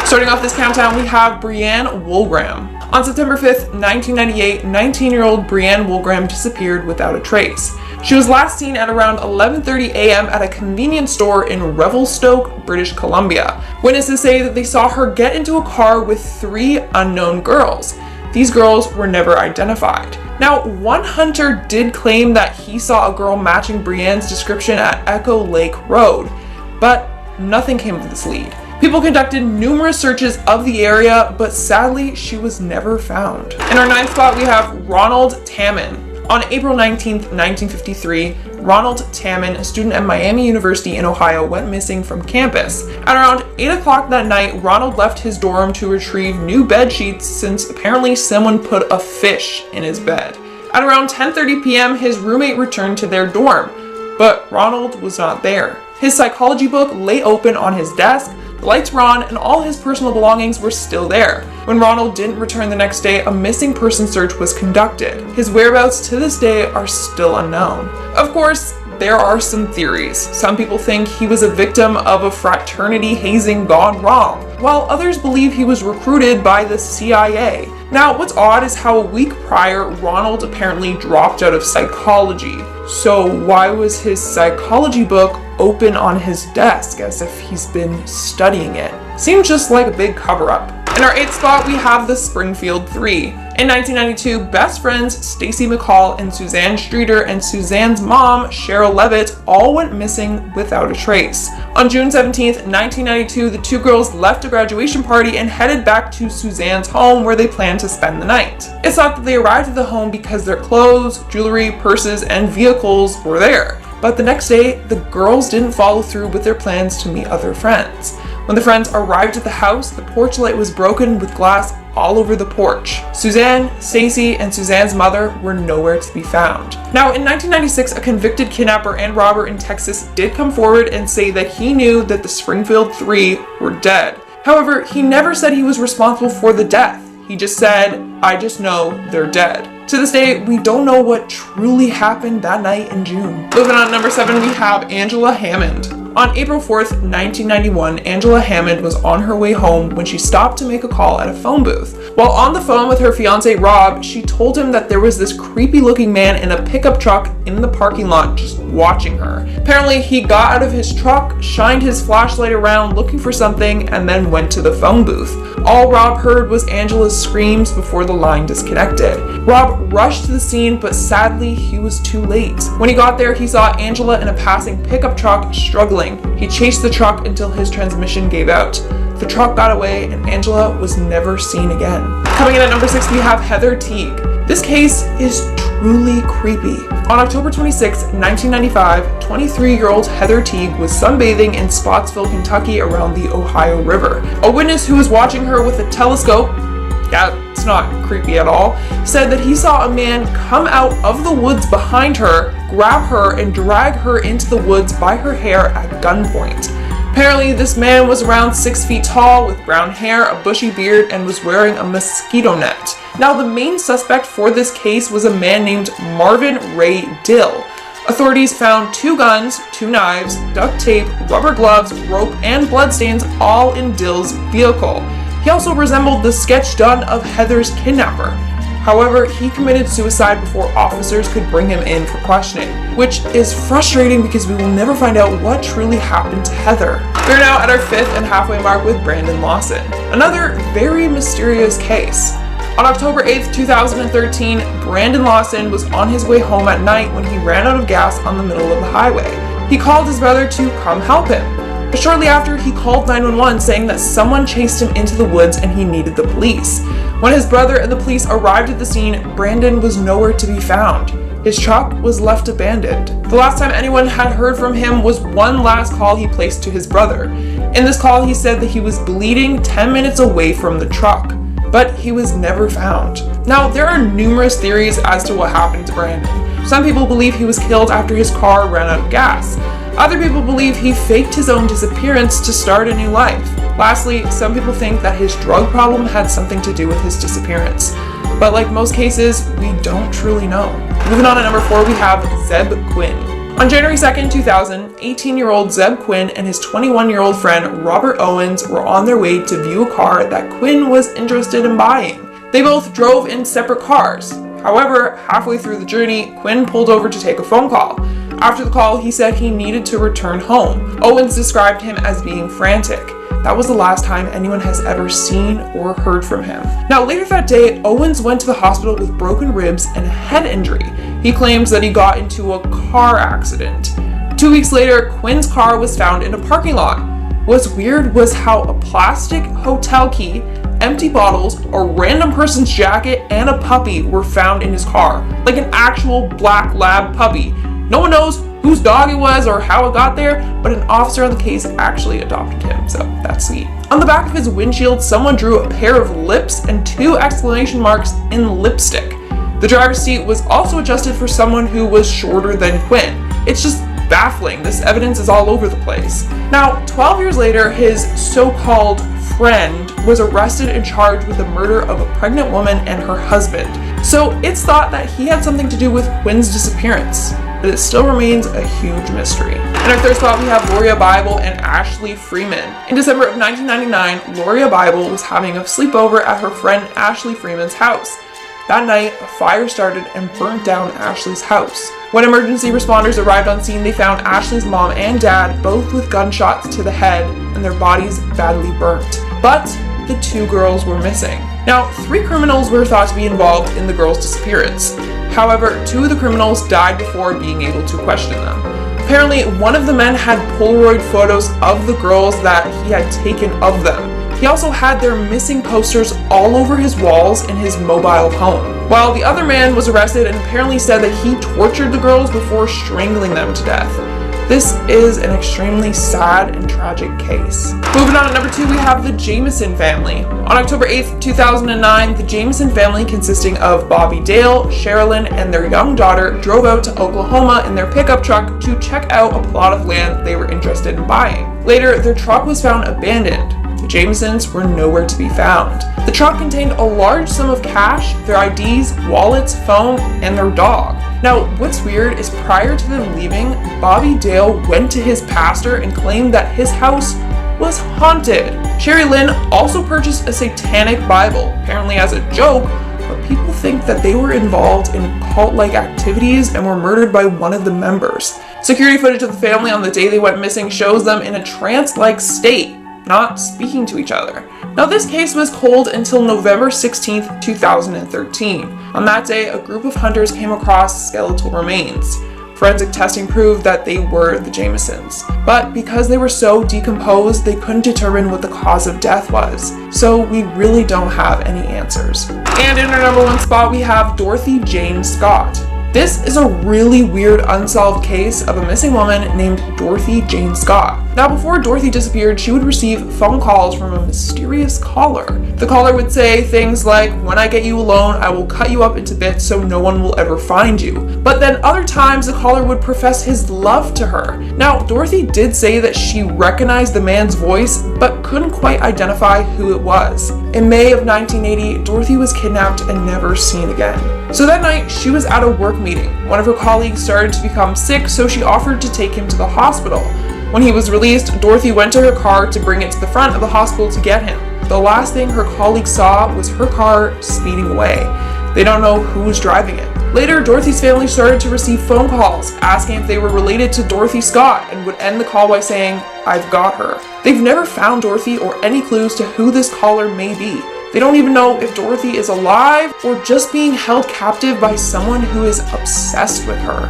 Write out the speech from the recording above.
Starting off this countdown, we have Brianne Woolgram. On September 5th, 1998, 19-year-old Brianne Woolgram disappeared without a trace. She was last seen at around 11:30 a.m. at a convenience store in Revelstoke, British Columbia. Witnesses say that they saw her get into a car with 3 unknown girls. These girls were never identified. Now, one hunter did claim that he saw a girl matching Brianne's description at Echo Lake Road, but nothing came of this lead. People conducted numerous searches of the area, but sadly, she was never found. In our 9th spot, we have Ronald Taman. On April 19th, 1953, Ronald Taman, a student at Miami University in Ohio, went missing from campus. At around 8 o'clock that night, Ronald left his dorm to retrieve new bed sheets since apparently someone put a fish in his bed. At around 10:30 p.m., his roommate returned to their dorm, but Ronald was not there. His psychology book lay open on his desk, the lights were on, and all his personal belongings were still there. When Ronald didn't return the next day, a missing person search was conducted. His whereabouts to this day are still unknown. Of course, there are some theories. Some people think he was a victim of a fraternity hazing gone wrong, while others believe he was recruited by the CIA. Now, what's odd is how a week prior, Ronald apparently dropped out of psychology. So why was his psychology book open on his desk as if he's been studying it? Seems just like a big cover-up. In our 8th spot, we have the Springfield Three. In 1992, best friends Stacy McCall and Suzanne Streeter and Suzanne's mom, Cheryl Levitt, all went missing without a trace. On June 17th, 1992, the 2 girls left a graduation party and headed back to Suzanne's home where they planned to spend the night. It's thought that they arrived at the home because their clothes, jewelry, purses, and vehicles were there. But the next day, the girls didn't follow through with their plans to meet other friends. When the friends arrived at the house, the porch light was broken with glass all over the porch. Suzanne, Stacy, and Suzanne's mother were nowhere to be found. Now, in 1996, a convicted kidnapper and robber in Texas did come forward and say that he knew that the Springfield Three were dead. However, he never said he was responsible for the death. He just said, "I just know they're dead." To this day, we don't know what truly happened that night in June. Moving on to number 7, we have Angela Hammond. On April 4th, 1991, Angela Hammond was on her way home when she stopped to make a call at a phone booth. While on the phone with her fiance Rob, she told him that there was this creepy looking man in a pickup truck in the parking lot just watching her. Apparently, he got out of his truck, shined his flashlight around looking for something, and then went to the phone booth. All Rob heard was Angela's screams before the line disconnected. Rob rushed to the scene, but sadly, he was too late. When he got there, he saw Angela in a passing pickup truck struggling. He chased the truck until his transmission gave out. The truck got away and Angela was never seen again. Coming in at number 6, we have Heather Teague. This case is truly creepy. On October 26, 1995, 23-year-old Heather Teague was sunbathing in Spotsville, Kentucky around the Ohio River. A witness who was watching her with a telescope, yeah, it's not creepy at all, said that he saw a man come out of the woods behind her, grab her, and drag her into the woods by her hair at gunpoint. Apparently, this man was around 6 feet tall with brown hair, a bushy beard, and was wearing a mosquito net. Now, the main suspect for this case was a man named Marvin Ray Dill. Authorities found 2 guns, 2 knives, duct tape, rubber gloves, rope, and bloodstains all in Dill's vehicle. He also resembled the sketch done of Heather's kidnapper. However, he committed suicide before officers could bring him in for questioning, which is frustrating because we will never find out what truly happened to Heather. We're now at our 5th and halfway mark with Brandon Lawson, another very mysterious case. On October 8th, 2013, Brandon Lawson was on his way home at night when he ran out of gas on the middle of the highway. He called his brother to come help him. But shortly after, he called 911 saying that someone chased him into the woods and he needed the police. When his brother and the police arrived at the scene, Brandon was nowhere to be found. His truck was left abandoned. The last time anyone had heard from him was one last call he placed to his brother. In this call, he said that he was bleeding 10 minutes away from the truck, but he was never found. Now, there are numerous theories as to what happened to Brandon. Some people believe he was killed after his car ran out of gas. Other people believe he faked his own disappearance to start a new life. Lastly, some people think that his drug problem had something to do with his disappearance. But like most cases, we don't truly know. Moving on to number 4, we have Zeb Quinn. On January 2nd, 2000, 18-year-old Zeb Quinn and his 21-year-old friend Robert Owens were on their way to view a car that Quinn was interested in buying. They both drove in separate cars. However, halfway through the journey, Quinn pulled over to take a phone call. After the call, he said he needed to return home. Owens described him as being frantic. That was the last time anyone has ever seen or heard from him. Now, later that day, Owens went to the hospital with broken ribs and a head injury. He claims that he got into a car accident. 2 weeks later, Quinn's car was found in a parking lot. What's weird was how a plastic hotel key, empty bottles, a random person's jacket, and a puppy were found in his car. Like an actual black lab puppy. No one knows whose dog it was or how it got there, but an officer on the case actually adopted him, so that's sweet. On the back of his windshield, someone drew a pair of lips and 2 exclamation marks in lipstick. The driver's seat was also adjusted for someone who was shorter than Quinn. It's just baffling. This evidence is all over the place. Now, 12 years later, his so-called friend was arrested and charged with the murder of a pregnant woman and her husband. So it's thought that he had something to do with Quinn's disappearance, but it still remains a huge mystery. In our third spot, we have Gloria Bible and Ashley Freeman. In December of 1999, Gloria Bible was having a sleepover at her friend Ashley Freeman's house. That night, a fire started and burnt down Ashley's house. When emergency responders arrived on scene, they found Ashley's mom and dad both with gunshots to the head and their bodies badly burnt. But the 2 girls were missing. Now, 3 criminals were thought to be involved in the girls' disappearance. However, 2 of the criminals died before being able to question them. Apparently, one of the men had Polaroid photos of the girls that he had taken of them. He also had their missing posters all over his walls in his mobile home. While the other man was arrested and apparently said that he tortured the girls before strangling them to death. This is an extremely sad and tragic case. Moving on to number 2, we have the Jamison family. On October 8th, 2009, the Jamison family, consisting of Bobby Dale, Sherilyn, and their young daughter, drove out to Oklahoma in their pickup truck to check out a plot of land they were interested in buying. Later, their truck was found abandoned. The Jamisons were nowhere to be found. The truck contained a large sum of cash, their IDs, wallets, phone, and their dog. Now, what's weird is prior to them leaving, Bobby Dale went to his pastor and claimed that his house was haunted. Sherry Lynn also purchased a satanic Bible, apparently as a joke, but people think that they were involved in cult-like activities and were murdered by one of the members. Security footage of the family on the day they went missing shows them in a trance-like state, not speaking to each other. Now, this case was cold until November 16th, 2013. On that day, a group of hunters came across skeletal remains. Forensic testing proved that they were the Jamisons. But because they were so decomposed, they couldn't determine what the cause of death was. So we really don't have any answers. And in our number 1 spot, we have Dorothy Jane Scott. This is a really weird unsolved case of a missing woman named Dorothy Jane Scott. Now, before Dorothy disappeared, she would receive phone calls from a mysterious caller. The caller would say things like, "When I get you alone, I will cut you up into bits so no one will ever find you." But then other times, the caller would profess his love to her. Now, Dorothy did say that she recognized the man's voice, but couldn't quite identify who it was. In May of 1980, Dorothy was kidnapped and never seen again. So that night, she was at a work meeting. One of her colleagues started to become sick, so she offered to take him to the hospital. When he was released, Dorothy went to her car to bring it to the front of the hospital to get him. The last thing her colleague saw was her car speeding away. They don't know who was driving it. Later, Dorothy's family started to receive phone calls asking if they were related to Dorothy Scott and would end the call by saying, "I've got her." They've never found Dorothy or any clues to who this caller may be. They don't even know if Dorothy is alive or just being held captive by someone who is obsessed with her.